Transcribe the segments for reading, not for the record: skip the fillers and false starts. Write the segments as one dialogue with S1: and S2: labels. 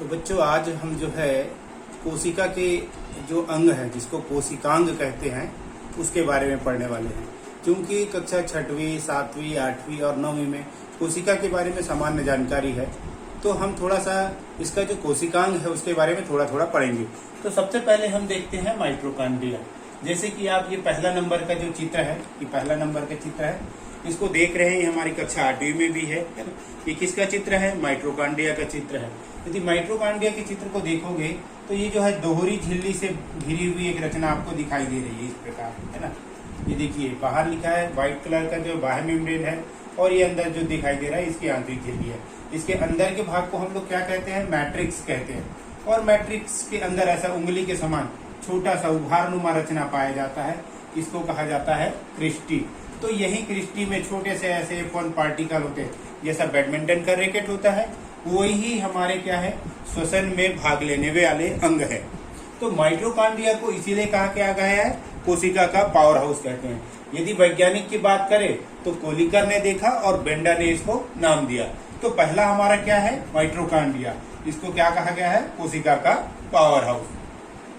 S1: तो बच्चों आज हम जो है कोशिका के जो अंग है जिसको कोशिकांग कहते हैं उसके बारे में पढ़ने वाले हैं। क्योंकि कक्षा 6वीं, 7वीं, 8वीं और 9वीं में कोशिका के बारे में सामान्य जानकारी है, तो हम थोड़ा सा इसका जो कोशिकांग है उसके बारे में थोड़ा थोड़ा पढ़ेंगे। तो सबसे पहले हम देखते हैं माइटोकॉन्ड्रिया। जैसे कि आप ये पहला नंबर का जो चित्र है, ये पहला नंबर का चित्र है, इसको देख रहे हैं। ये हमारी कक्षा 8वीं में भी है ना। ये किसका चित्र है? माइटोकॉन्ड्रिया का चित्र है। यदि माइटोकॉन्ड्रिया के चित्र को देखोगे तो ये जो है दोहरी झिल्ली से घिरी हुई एक रचना आपको दिखाई दे रही है इस प्रकार, है ना। ये देखिए बाहर लिखा है व्हाइट कलर का जो बाहर मेम्ब्रेन है, और ये अंदर जो दिखाई दे रहा है इसकी आंतरिक झिल्ली है। इसके अंदर के भाग को हम लोग क्या कहते हैं? मैट्रिक्स कहते हैं। और मैट्रिक्स के अंदर ऐसा उंगली के समान छोटा सा उभारनुमा रचना पाया जाता है, इसको कहा जाता है क्रिस्टी। तो यही क्रिस्टी में छोटे से ऐसे F1 पार्टिकल होते हैं, जैसा बैडमिंटन का रैकेट होता है वही हमारे क्या है, श्वसन में भाग लेने वाले अंग है। तो माइटोकॉन्ड्रिया को इसीलिए कहा क्या गया है, कोशिका का पावर हाउस कहते हैं। यदि वैज्ञानिक की बात करें तो कोलिकर ने देखा और बेंडा ने इसको नाम दिया। तो पहला हमारा क्या है, माइटोकॉन्ड्रिया। इसको क्या कहा गया है? कोशिका का पावर हाउस।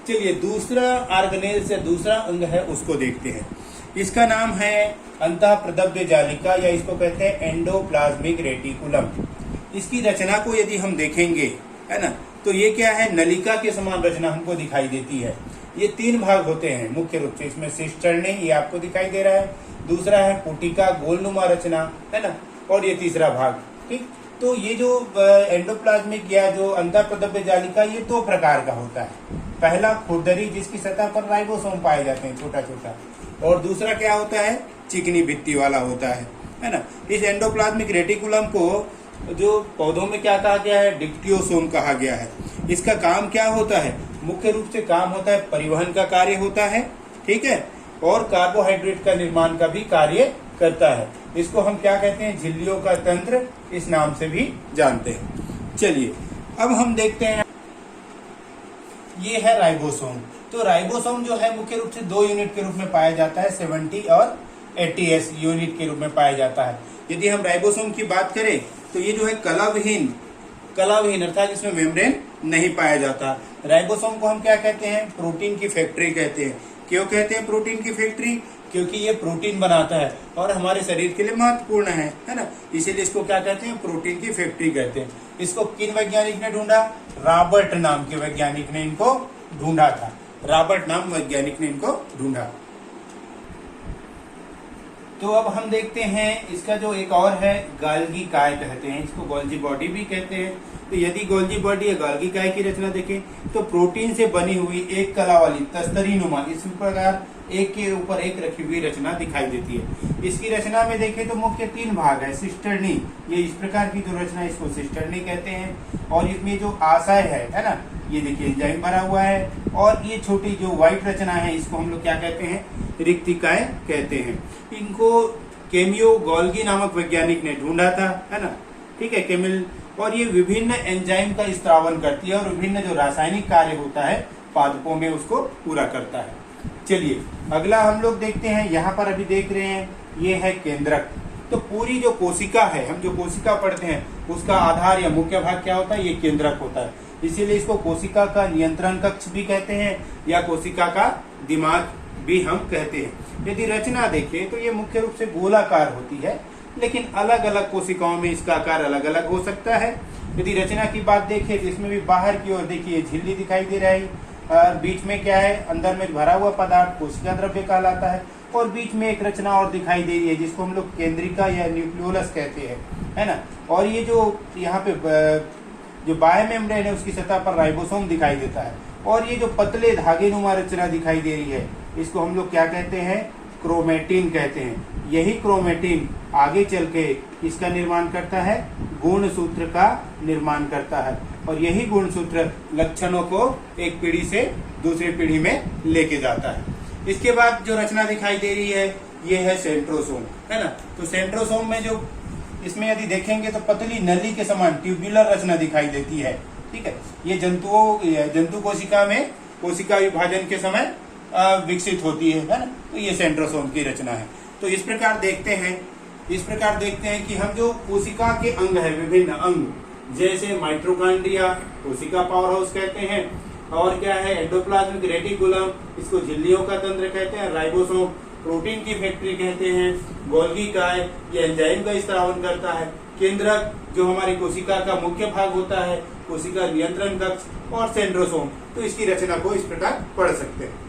S1: चलिए दूसरा ऑर्गेनेल से दूसरा अंग है उसको देखते हैं। इसका नाम है अंतःप्रदव्य जालिका, या इसको कहते हैं एंडोप्लाज्मिक रेटिकुलम। इसकी रचना को यदि हम देखेंगे, है ना, तो ये क्या है, नलिका के समान रचना हमको दिखाई देती है। ये 3 भाग होते हैं मुख्य रूप से। इसमें सिस्टर्नी, ये आपको दिखाई दे रहा है, दूसरा है पुटिका गोलनुमा रचना, है ना, और ये तीसरा भाग। ठीक, तो ये जो एंडोप्लाज्मिक या जो अंतःप्रदव्य जालिका, ये 2 प्रकार का होता है। पहला खुरदरी, जिसकी सतह पर राइबोसोम पाए जाते हैं छोटा छोटा, और दूसरा क्या होता है, चिकनी भित्ति वाला होता है ना। इस एंडोप्लाज्मिक रेटिकुलम को जो पौधों में क्या कहा गया है, डिक्टियोसोम कहा गया है। इसका काम क्या होता है? मुख्य रूप से काम होता है परिवहन का कार्य होता है, ठीक है, और कार्बोहाइड्रेट का निर्माण का भी कार्य करता है। इसको हम क्या कहते हैं, झिल्लियों का तंत्र इस नाम से भी जानते हैं। चलिए अब हम देखते हैं, ये है राइबोसोम। तो राइबोसोम जो है मुख्य रूप से 2 यूनिट के रूप में पाया जाता है, 70 और 80s यूनिट के रूप में पाया जाता है। यदि हम राइबोसोम की बात करें तो ये जो है कलाविहीन अर्थात इसमें मेम्ब्रेन नहीं पाया जाता। राइबोसोम को हम क्या कहते हैं? प्रोटीन की फैक्ट्री कहते हैं। क्यों कहते हैं प्रोटीन की फैक्ट्री? क्योंकि ये प्रोटीन बनाता है और हमारे शरीर के लिए महत्वपूर्ण है ना। इसीलिए इसको क्या कहते हैं? प्रोटीन की फैक्ट्री कहते हैं। इसको किन वैज्ञानिक ने ढूंढा? रॉबर्ट नाम के वैज्ञानिक ने इनको ढूंढा था। रॉबर्ट नाम वैज्ञानिक ने इनको ढूंढा। तो अब हम देखते हैं इसका जो एक और है, गोल्गी काय कहते हैं इसको, गोल्जी बॉडी भी कहते हैं। तो यदि गोल्जी बॉडी या गोल्गी काय की रचना देखें तो प्रोटीन से बनी हुई एक कला वाली तस्तरी नुमा, इस प्रकार एक के ऊपर एक रखी हुई रचना दिखाई देती है। इसकी रचना में देखें तो मुख्य 3 भाग है। सिस्टर्नी, ये इस प्रकार की जो रचना है इसको सिस्टर्नी कहते हैं। और इसमें जो आशय है ना, ये देखिए एंजाइम भरा हुआ है। और ये छोटी जो व्हाइट रचना है इसको हम लोग क्या कहते हैं? रिक्तिकाएं कहते हैं। इनको केमियो गोल्गी नामक वैज्ञानिक ने ढूंढा था, है ना, ठीक है, केमिल। और ये विभिन्न एंजाइम का स्त्रावन करती है और विभिन्न जो रासायनिक कार्य होता है पादपों में उसको पूरा करता है। चलिए अगला हम लोग देखते हैं। यहाँ पर अभी देख रहे हैं ये है केंद्रक। तो पूरी जो कोशिका है, हम जो कोशिका पढ़ते हैं उसका आधार या मुख्य भाग क्या होता है? ये केंद्रक होता है। इसीलिए इसको कोशिका का नियंत्रण कक्ष भी कहते हैं या कोशिका का दिमाग भी हम कहते हैं। यदि रचना देखें तो ये मुख्य रूप से गोलाकार होती है, लेकिन अलग अलग कोशिकाओं में इसका आकार अलग अलग हो सकता है। यदि रचना की बात देखें तो इसमें भी बाहर की ओर देखिए झिल्ली दिखाई दे रहा है, बीच में क्या है, अंदर में भरा हुआ पदार्थ कोशिका द्रव्य कहलाता है, और बीच में एक रचना और दिखाई दे रही है जिसको हम लोग केंद्रिका या न्यूक्लियोलस कहते हैं, है ना। और ये जो यहाँ पे जो बाह्य मेम्ब्रेन है उसकी सतह पर राइबोसोम दिखाई देता है। और ये जो पतले धागे नुमा रचना दिखाई दे रही है इसको हम लोग क्या कहते हैं? क्रोमेटिन कहते हैं। यही क्रोमेटिन आगे चल के इसका निर्माण करता है, गुणसूत्र का निर्माण करता है। और यही गुणसूत्र लक्षणों को एक पीढ़ी से दूसरी पीढ़ी में लेके जाता है। इसके बाद जो रचना दिखाई दे रही है ये है सेंट्रोसोम, है ना। तो सेंट्रोसोम में जो इसमें यदि देखेंगे तो पतली नली के समान ट्यूब्यूलर रचना दिखाई देती है, ठीक है। ये जंतु कोशिका में कोशिका विभाजन के समय विकसित होती है ना। तो ये सेंट्रोसोम की रचना है। तो इस प्रकार देखते हैं कि हम जो कोशिका के अंग है, विभिन्न अंग जैसे माइटोकॉन्ड्रिया, कोशिका पावर हाउस कहते हैं, और क्या है एंडोप्लाज्मिक रेटिकुलम, इसको झिल्लियों का तंत्र कहते हैं, राइबोसोम प्रोटीन की फैक्ट्री कहते हैं, गोल्गी काय ये एंजाइम का स्त्रावन करता है, केंद्रक जो हमारी कोशिका का मुख्य भाग होता है, कोशिका नियंत्रण कक्ष, और सेंट्रोसोम। तो इसकी रचना को इस प्रकार पढ़ सकते हैं।